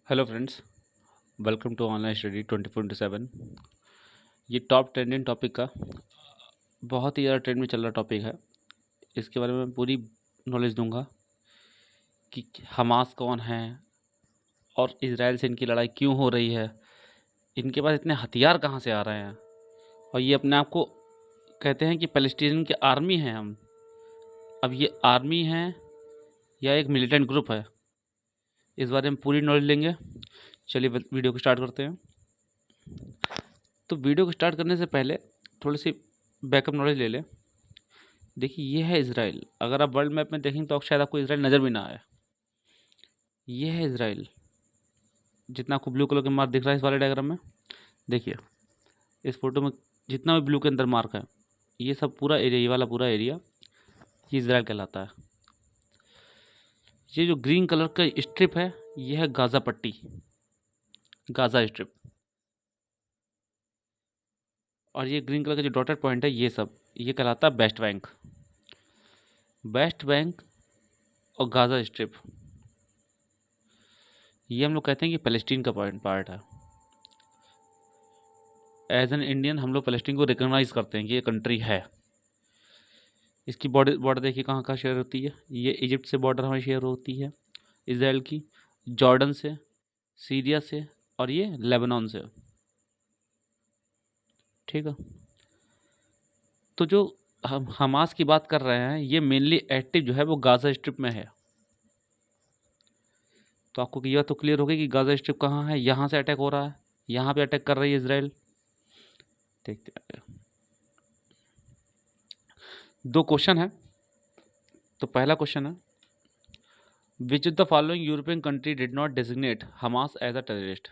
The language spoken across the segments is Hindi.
Hello friends, welcome to online study 24/7। ये टॉप ट्रेंडिंग टॉपिक का बहुत ही ज़्यादा ट्रेंड में चल रहा टॉपिक है। इसके बारे में मैं पूरी नॉलेज दूंगा कि हमास कौन है और इजराइल से इनकी लड़ाई क्यों हो रही है, इनके पास इतने हथियार कहाँ से आ रहे हैं, और ये अपने आप को कहते हैं कि पैलेस्टीन की आर्मी है हम। अब ये आर्मी है या एक मिलिटेंट ग्रुप है, इस बारे में पूरी नॉलेज लेंगे। चलिए वीडियो को स्टार्ट करते हैं। तो वीडियो को स्टार्ट करने से पहले थोड़ी सी बैकअप नॉलेज ले लें। देखिए, ये है इज़राइल। अगर आप वर्ल्ड मैप में देखेंगे तो शायद आपको इज़राइल नज़र भी ना आए। ये है इज़राइल, जितना आपको ब्लू कलर के मार्क दिख रहा है इस वाले डायग्राम में। देखिए, इस फोटो में जितना भी ब्लू के अंदर मार्क है, ये सब पूरा एरिया, ये वाला पूरा एरिया ये इज़राइल कहलाता है। ये जो ग्रीन कलर का स्ट्रिप है, ये है गाज़ा पट्टी, गाज़ा स्ट्रिप। और ये ग्रीन कलर का जो डॉटेड पॉइंट है, ये कहलाता है वेस्ट बैंक। वेस्ट बैंक और गाज़ा स्ट्रिप, ये हम लोग कहते हैं कि पैलेस्टीन का पार्ट है। एज एन इंडियन हम लोग पैलेस्टीन को रिकॉग्नाइज करते हैं कि ये कंट्री है। इसकी बॉर्डर बॉर्डर देखिए कहाँ कहाँ शेयर होती है। ये इजिप्ट से बॉर्डर हमें शेयर होती है इसराइल की, जॉर्डन से, सीरिया से, और ये लेबनान से। ठीक है। तो जो हम हमास की बात कर रहे हैं, ये मेनली एक्टिव जो है वो गाज़ा स्ट्रिप में है। तो आपको ये बात तो क्लियर होगी कि गाज़ा स्ट्रिप कहाँ है। यहाँ से अटैक हो रहा है, यहाँ पे अटैक कर रही है इसराइल। देखते हैं, दो क्वेश्चन है। तो पहला क्वेश्चन है, which of the following European country did not designate Hamas as a terrorist.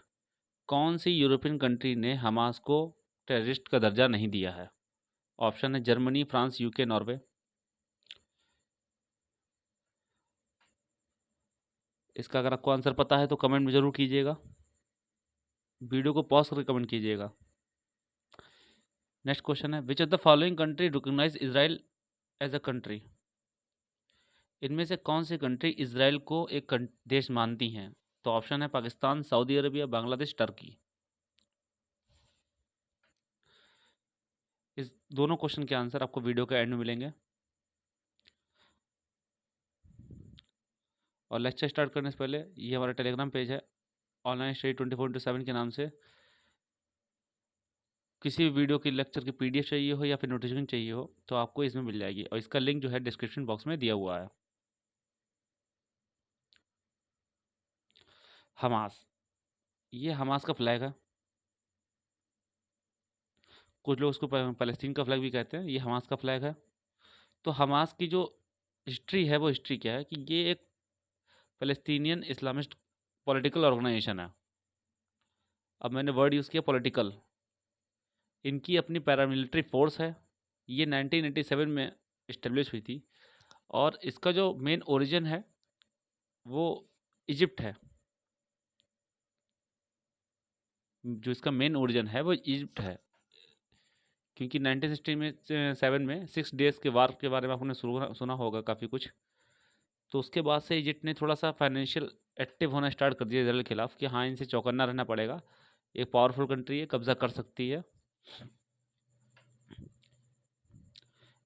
कौन सी यूरोपियन कंट्री ने हमास को टेररिस्ट का दर्जा नहीं दिया है। ऑप्शन है जर्मनी, फ्रांस, यूके, नॉर्वे। इसका अगर आपको आंसर पता है तो कमेंट में ज़रूर कीजिएगा, वीडियो को पॉज करके कमेंट कीजिएगा। नेक्स्ट क्वेश्चन है, which of the following country recognize Israel as a country. इनमें से कौन सी कंट्री इजराइल को एक देश मानती हैं। तो ऑप्शन है Pakistan, Saudi Arabia, Bangladesh, Turkey. इस दोनों क्वेश्चन के आंसर आपको वीडियो के एंड में मिलेंगे। और लेक्चर स्टार्ट करने से पहले, ये हमारा टेलीग्राम पेज है ऑनलाइन स्टडी 24/7 के नाम से। किसी भी वीडियो की लेक्चर की पीडीएफ चाहिए हो या फिर नोटिफिकेशन चाहिए हो तो आपको इसमें मिल जाएगी, और इसका लिंक जो है डिस्क्रिप्शन बॉक्स में दिया हुआ है। हमास, ये हमास का फ्लैग है। कुछ लोग उसको फ़लस्तीन का फ्लैग भी कहते हैं। ये हमास का फ्लैग है। तो हमास की जो हिस्ट्री है, वो हिस्ट्री क्या है कि ये एक फ़लस्तीनियन इस्लामिस्ट पॉलिटिकल ऑर्गेनाइजेशन है। अब मैंने वर्ड यूज़ किया पॉलिटिकल। इनकी अपनी पैरामिलिट्री फ़ोर्स है। ये 1987 में इस्टेब्लिश हुई थी, और इसका जो मेन ओरिजिन है वो इजिप्ट है। जो इसका मेन ओरिजिन है वो इजिप्ट है, क्योंकि 1967 में 6 डेज़ के वार के बारे में आपने सुना होगा काफ़ी कुछ। तो उसके बाद से इजिप्ट ने थोड़ा सा फाइनेंशियल एक्टिव होना स्टार्ट कर दिया इजराइल के खिलाफ कि हाँ, इनसे चौकन्ना रहना पड़ेगा, एक पावरफुल कंट्री है, कब्जा कर सकती है।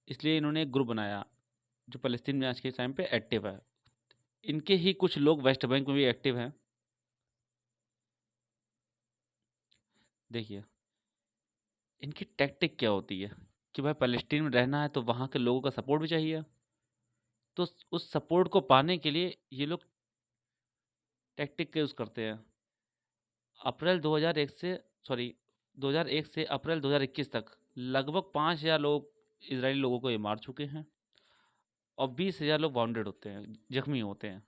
इसलिए इन्होंने एक ग्रुप बनाया जो फ़लस्तीन में आज के टाइम पे एक्टिव है। इनके ही कुछ लोग वेस्ट बैंक में भी एक्टिव हैं। देखिए, इनकी टैक्टिक क्या होती है कि भाई फ़लस्तीन में रहना है तो वहाँ के लोगों का सपोर्ट भी चाहिए। तो उस सपोर्ट को पाने के लिए ये लोग टैक्टिक का यूज़ करते हैं। अप्रैल 2001 से सॉरी 2001 से अप्रैल 2021 तक लगभग 5,000 लोग, इजरायली लोगों को ये मार चुके हैं, और 20,000 लोग वाउंडेड होते हैं, जख्मी होते हैं।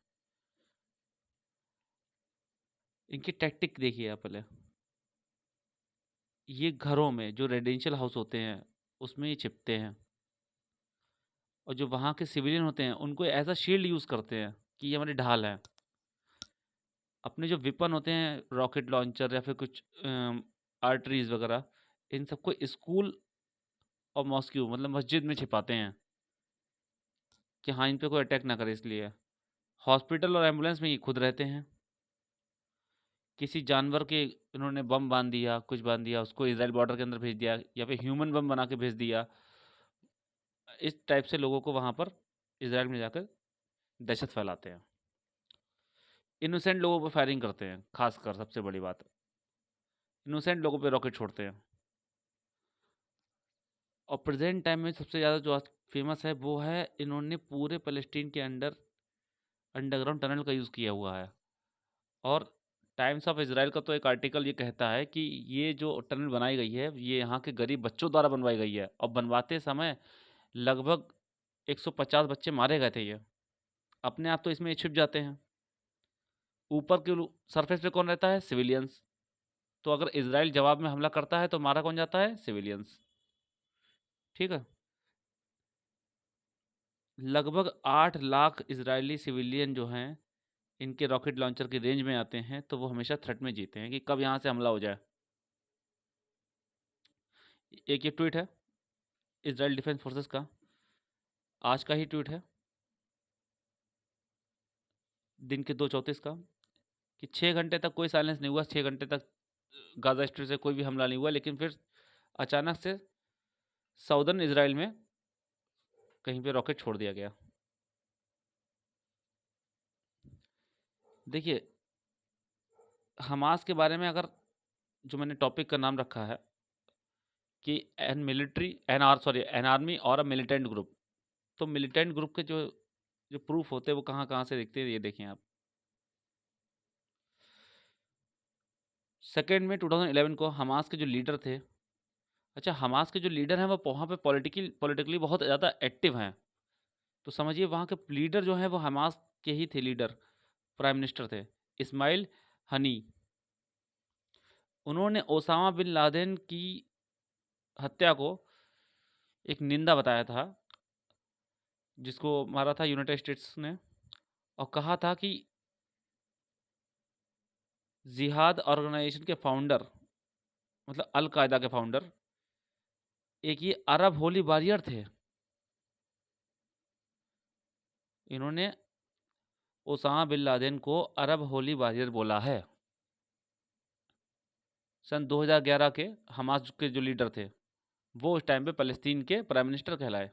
इनकी टैक्टिक देखिए आप पहले। ये घरों में जो रेजिडेंशियल हाउस होते हैं उसमें ये छिपते हैं, और जो वहाँ के सिविलियन होते हैं उनको एज अ शील्ड यूज़ करते हैं कि ये हमारी ढाल है। अपने जो वेपन होते हैं, रॉकेट लॉन्चर या फिर कुछ आर्टरीज वगैरह, इन सबको स्कूल और मॉस्क्यू मतलब मस्जिद में छिपाते हैं कि हाँ, इन पे कोई अटैक ना करे। इसलिए हॉस्पिटल और एम्बुलेंस में ये खुद रहते हैं। किसी जानवर के इन्होंने बम बांध दिया, कुछ बांध दिया, उसको इजराइल बॉर्डर के अंदर भेज दिया, या फिर ह्यूमन बम बना के भेज दिया। इस टाइप से लोगों को वहाँ पर इजराइल में जाकर दहशत फैलाते हैं। इनोसेंट लोगों पर फायरिंग करते हैं, खासकर सबसे बड़ी बात, इनोसेंट लोगों पे रॉकेट छोड़ते हैं। और प्रेजेंट टाइम में सबसे ज़्यादा जो आज फेमस है वो है, इन्होंने पूरे फ़लस्तीन के अंडर अंडरग्राउंड टनल का यूज़ किया हुआ है। और टाइम्स ऑफ इज़राइल का तो एक आर्टिकल ये कहता है कि ये जो टनल बनाई गई है, ये यहाँ के गरीब बच्चों द्वारा बनवाई गई है, और बनवाते समय लगभग 150 बच्चे मारे गए थे ये। अपने आप तो इसमें छिप जाते हैं। ऊपर के सरफेस पे कौन रहता है? सिविलियंस। तो अगर इज़राइल जवाब में हमला करता है तो मारा कौन जाता है? सिविलियंस। ठीक है? लगभग 8 लाख इज़राइली सिविलियन जो हैं, इनके रॉकेट लॉन्चर की रेंज में आते हैं, तो वो हमेशा थ्रेट में जीते हैं कि कब यहाँ से हमला हो जाए। एक ये ट्वीट है इज़राइल डिफेंस फोर्सेस का, आज का ही ट्वीट है, दिन के 2:34 का, कि 6 घंटे तक कोई साइलेंस नहीं हुआ, 6 घंटे तक गाज़ा स्ट्रिप से कोई भी हमला नहीं हुआ, लेकिन फिर अचानक से साउदर्न इज़राइल में कहीं पे रॉकेट छोड़ दिया गया। देखिए, हमास के बारे में अगर, जो मैंने टॉपिक का नाम रखा है कि एन आर्मी और अ मिलिटेंट ग्रुप, तो मिलिटेंट ग्रुप के जो जो प्रूफ होते हैं वो कहाँ-कहाँ से दिखते हैं, ये देखें आप। सेकेंड में 2011 को हमास के जो लीडर थे, अच्छा, हमास के जो लीडर हैं वो वहाँ पे पॉलिटिकली बहुत ज़्यादा एक्टिव हैं। तो समझिए वहाँ के लीडर जो हैं वो हमास के ही थे लीडर, प्राइम मिनिस्टर थे, इस्माइल हनी। उन्होंने ओसामा बिन लादेन की हत्या को एक निंदा बताया था, जिसको मारा था यूनाइटेड स्टेट्स ने, और कहा था कि जिहाद ऑर्गेनाइजेशन के फाउंडर, मतलब अल कायदा के फाउंडर, एक ये अरब होली वॉरियर थे। इन्होंने ओसामा बिन लादेन को अरब होली वॉरियर बोला है। सन 2011 के हमास के जो लीडर थे, वो उस टाइम पे फ़लस्तीन के प्राइम मिनिस्टर कहलाए।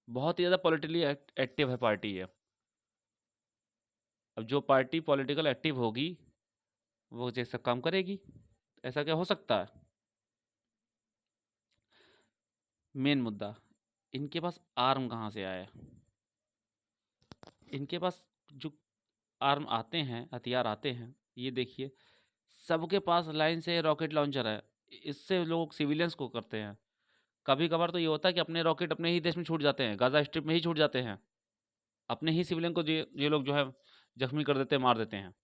बहुत ही ज़्यादा पॉलिटिकली एक्टिव है पार्टी ये। अब जो पार्टी पॉलिटिकल एक्टिव होगी, वो जैसा काम करेगी। ऐसा क्या हो सकता है? मेन मुद्दा, इनके पास आर्म कहाँ से आया? इनके पास जो आर्म आते हैं, हथियार आते हैं, ये देखिए, सबके पास लाइन से रॉकेट लॉन्चर है। इससे लोग सिविलियंस को करते हैं। कभी-कभार तो ये होता है कि अपने रॉकेट अपने ही देश में छूट जाते हैं, गाज़ा स्ट्रिप में ही छूट जाते हैं। अपने ही सिविलियन को ये लोग जो है ज़ख्मी कर देते हैं, मार देते हैं।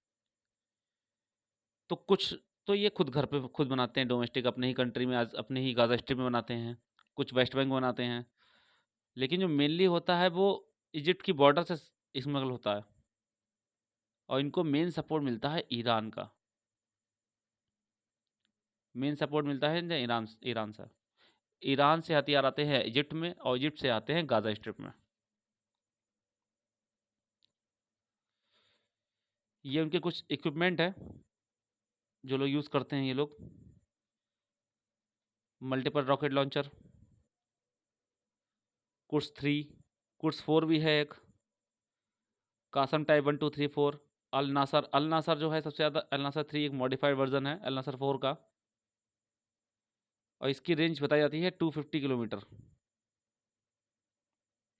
तो कुछ तो ये खुद घर पे खुद बनाते हैं, डोमेस्टिक अपने ही कंट्री में, आज अपने ही गाज़ा स्ट्रिप में बनाते हैं, कुछ वेस्ट बैंक में बनाते हैं। लेकिन जो मेनली होता है वो इजिप्ट की बॉर्डर से स्मगल होता है, और इनको मेन सपोर्ट मिलता है ईरान का। मेन सपोर्ट मिलता है इन्हें ईरान ईरान से। ईरान से हथियार आते हैं इजिप्ट में, और इजिप्ट से आते हैं गाज़ा स्ट्रिप में। ये उनके कुछ इक्विपमेंट है जो लोग यूज़ करते हैं ये लोग। Multiple rocket launcher, Quds 3, Quds 4 भी है एक, कासम टाइप 1 2 3 4, अल नासर जो है सबसे ज़्यादा, अल नासर 3 एक मॉडिफाइड वर्जन है अल नासर 4 का, और इसकी रेंज बताई जाती है 250 किलोमीटर।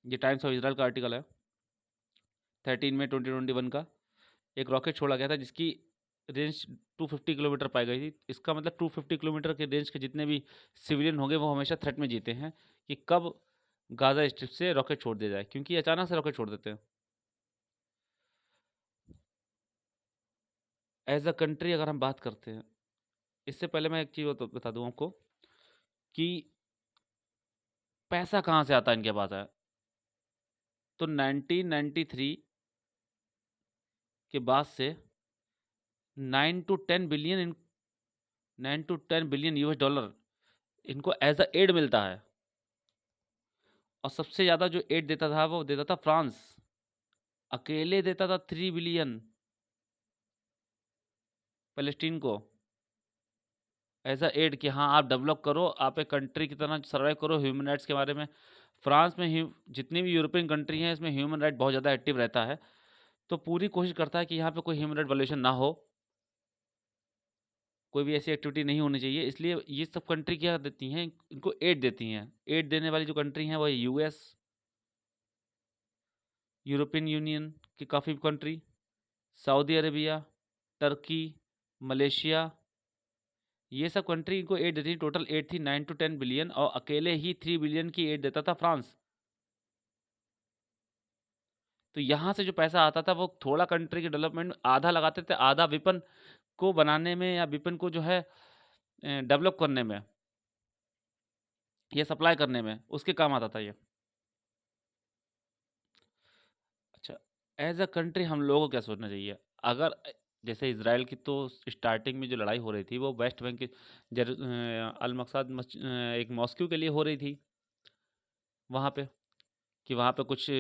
ये टाइम्स ऑफ इजराइल का आर्टिकल है। 13 में 2021 का एक रॉकेट छोड़ा गया था जिसकी रेंज 250 किलोमीटर पाई गई थी। इसका मतलब 250 किलोमीटर के रेंज के जितने भी सिविलियन होंगे वो हमेशा थ्रेट में जीते हैं कि कब गाज़ा स्ट्रिप से रॉकेट छोड़ दिया जाए, क्योंकि अचानक से रॉकेट छोड़ देते हैं। एज अ कंट्री अगर हम बात करते हैं, इससे पहले मैं एक चीज़ बता दूं आपको कि पैसा कहाँ से आता है इनके पास है। तो 1993 के बाद से 9 to 10 billion 9 to 10 billion US dollar इनको एज अ एड मिलता है। और सबसे ज़्यादा जो एड देता था वो देता था फ्रांस, अकेले देता था 3 बिलियन। पैलेस्टीन को एज अ एड कि हाँ आप डेवलप करो, आप एक कंट्री की तरह सर्वाइव करो ह्यूमन राइट्स के बारे में। फ्रांस में जितनी भी यूरोपियन कंट्री हैं इसमें ह्यूमन राइट बहुत ज़्यादा एक्टिव रहता है, तो पूरी कोशिश करता है कि यहाँ पे कोई ह्यूमन राइट वायलेशन ना हो, कोई भी ऐसी एक्टिविटी नहीं होनी चाहिए। इसलिए ये सब कंट्री क्या देती हैं, इनको एड देती हैं। एड देने वाली जो कंट्री हैं वो यूएस, यूरोपियन यूनियन की काफ़ी country, Saudi Arabia, Turkey, Malaysia, ये सब कंट्री इनको एड देती थी। टोटल एड थी 9 to 10 बिलियन और अकेले ही 3 बिलियन की एड देता था फ्रांस। तो यहाँ से जो पैसा आता था वो थोड़ा कंट्री के डेवलपमेंट में आधा लगाते थे, आधा वेपन को बनाने में या वेपन को जो है डेवलप करने में या सप्लाई करने में उसके काम आता था ये। अच्छा, एज अ कंट्री हम लोगों को क्या सोचना चाहिए? अगर जैसे इसराइल की तो स्टार्टिंग में जो लड़ाई हो रही थी वो वेस्ट बैंक की अल मकसाद एक मॉस्क्यू के लिए हो रही थी वहाँ पे, कि वहाँ पे कुछ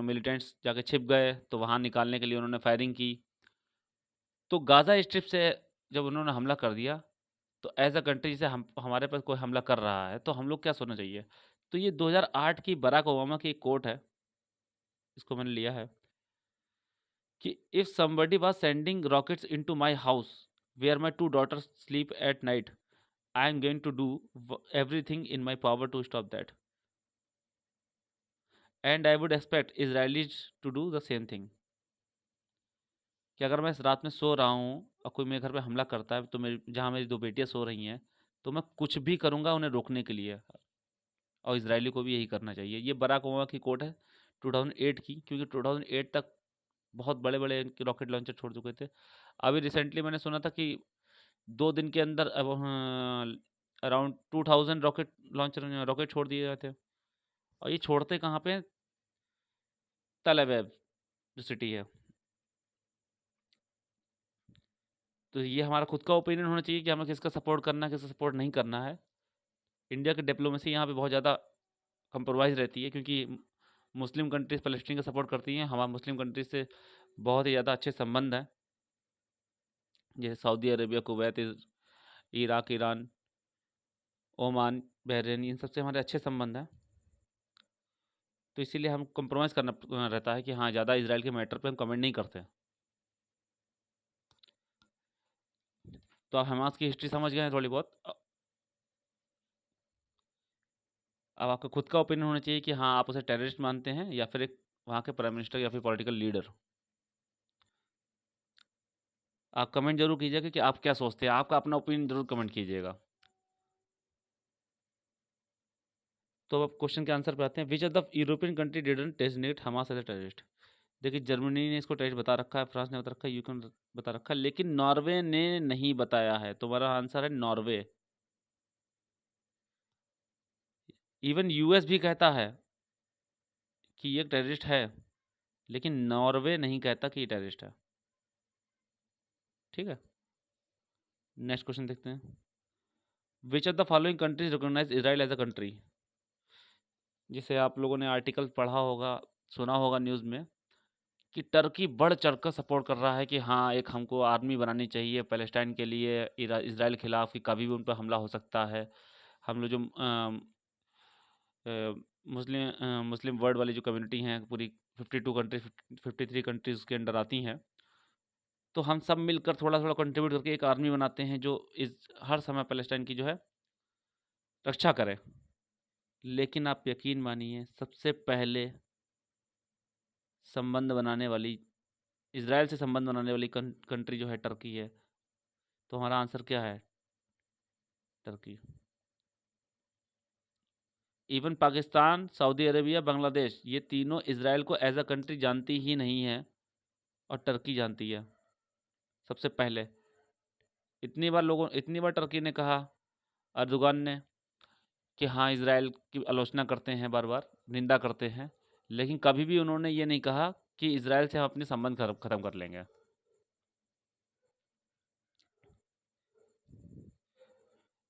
मिलिटेंट्स जाके छिप गए तो वहाँ निकालने के लिए उन्होंने फायरिंग की। तो गाज़ा स्ट्रिप से जब उन्होंने हमला कर दिया, तो एज अ कंट्री जैसे हम हमारे पास कोई हमला कर रहा है तो हम लोग क्या सोचना चाहिए? तो ये 2008 की बराक ओबामा की एक कोट है, इसको मैंने लिया है कि if somebody was sending rockets into my house where my two daughters sleep at night, I am going to do everything in my power to stop that, and I would expect Israelis to do the same thing. कि अगर मैं इस रात में सो रहा हूँ और कोई मेरे घर पे हमला करता है तो मेरी जहाँ मेरी 2 बेटियाँ सो रही हैं, तो मैं कुछ भी करूँगा उन्हें रोकने के लिए, और इजरायली को भी यही करना चाहिए। ये बराक ओबामा की कोट है 2008 की, क्योंकि 2008 तक बहुत बड़े-बड़े इनके रॉकेट लॉन्चर छोड़ चुके थे। अभी रिसेंटली मैंने सुना था कि 2 दिन के अंदर अब अराउंड 2000 रॉकेट छोड़ दिए गए थे। और ये छोड़ते कहाँ पे हैं? तल अवीव जो सिटी है। तो ये हमारा खुद का ओपिनियन होना चाहिए कि हमें किसका सपोर्ट करना है, किसका सपोर्ट नहीं करना है। इंडिया की डिप्लोमेसी यहाँ पे बहुत ज़्यादा कंप्रोमाइज़ रहती है, क्योंकि मुस्लिम कंट्रीज़ फ़लस्तीन का सपोर्ट करती हैं। हमारे मुस्लिम कंट्रीज़ से बहुत ही ज़्यादा अच्छे संबंध हैं, जैसे Saudi Arabia, Kuwait, Iraq, Iran, Oman, Bahrain, इन सबसे हमारे अच्छे संबंध हैं। तो इसीलिए हम कंप्रोमाइज़ करना रहता है कि हाँ, ज़्यादा इज़राइल के मैटर पे हम कमेंट नहीं करते। तो आप हमास की हिस्ट्री समझ गए हैं थोड़ी बहुत। अब आपका खुद का ओपिनियन होना चाहिए कि हाँ, आप उसे टेररिस्ट मानते हैं या फिर एक वहाँ के प्राइम मिनिस्टर या फिर पॉलिटिकल लीडर। आप कमेंट ज़रूर कीजिएगा कि आप क्या सोचते हैं, आपका अपना ओपिनियन ज़रूर कमेंट कीजिएगा। तो अब क्वेश्चन के आंसर पे आते हैं। Which of the European country didn't designate Hamas as a terrorist? देखिए, जर्मनी ने इसको टेररिस्ट बता रखा है, फ्रांस ने बता रखा है, यूके ने बता रखा है, लेकिन नॉर्वे ने नहीं बताया है। तो हमारा आंसर है नॉर्वे। इवन यूएस भी कहता है कि ये टेररिस्ट है, लेकिन नॉर्वे नहीं कहता कि ये टेररिस्ट है। ठीक है, नेक्स्ट क्वेश्चन देखते हैं। Which of the following countries recognize Israel as a country? जिसे आप लोगों ने आर्टिकल पढ़ा होगा, सुना होगा न्यूज़ में, कि टर्की बढ़ चढ़कर सपोर्ट कर रहा है कि हाँ, एक हमको आर्मी बनानी चाहिए पैलेस्टाइन के लिए, इजराइल के खिलाफ, कि कभी भी उन पर हमला हो सकता है। हम लोग जो मुस्लिम वर्ल्ड वाली जो कम्युनिटी हैं पूरी 52 कंट्रीज 53 कंट्रीज़ के अंडर आती हैं, तो हम सब मिलकर थोड़ा-थोड़ा कंट्रीब्यूट करके एक आर्मी बनाते हैं जो इस हर समय पैलेस्टाइन की जो है रक्षा करे। लेकिन आप यकीन मानिए, सबसे पहले संबंध बनाने वाली, इज़राइल से संबंध बनाने वाली कंट्री जो है टर्की है। तो हमारा आंसर क्या है? Turkey. Even Pakistan, Saudi Arabia, Bangladesh, ये तीनों इज़राइल को एज अ कंट्री जानती ही नहीं है, और टर्की जानती है सबसे पहले। इतनी बार टर्की ने कहा, अर्दोगान ने, कि हाँ, इज़राइल की आलोचना करते हैं, बार-बार निंदा करते हैं, लेकिन कभी भी उन्होंने ये नहीं कहा कि इज़राइल से हम अपने संबंध ख़त्म कर लेंगे।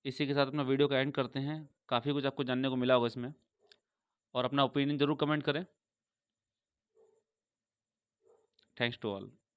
इसी के साथ अपना वीडियो का एंड करते हैं। काफ़ी कुछ आपको जानने को मिला होगा इसमें, और अपना ओपिनियन ज़रूर कमेंट करें। Thanks to all.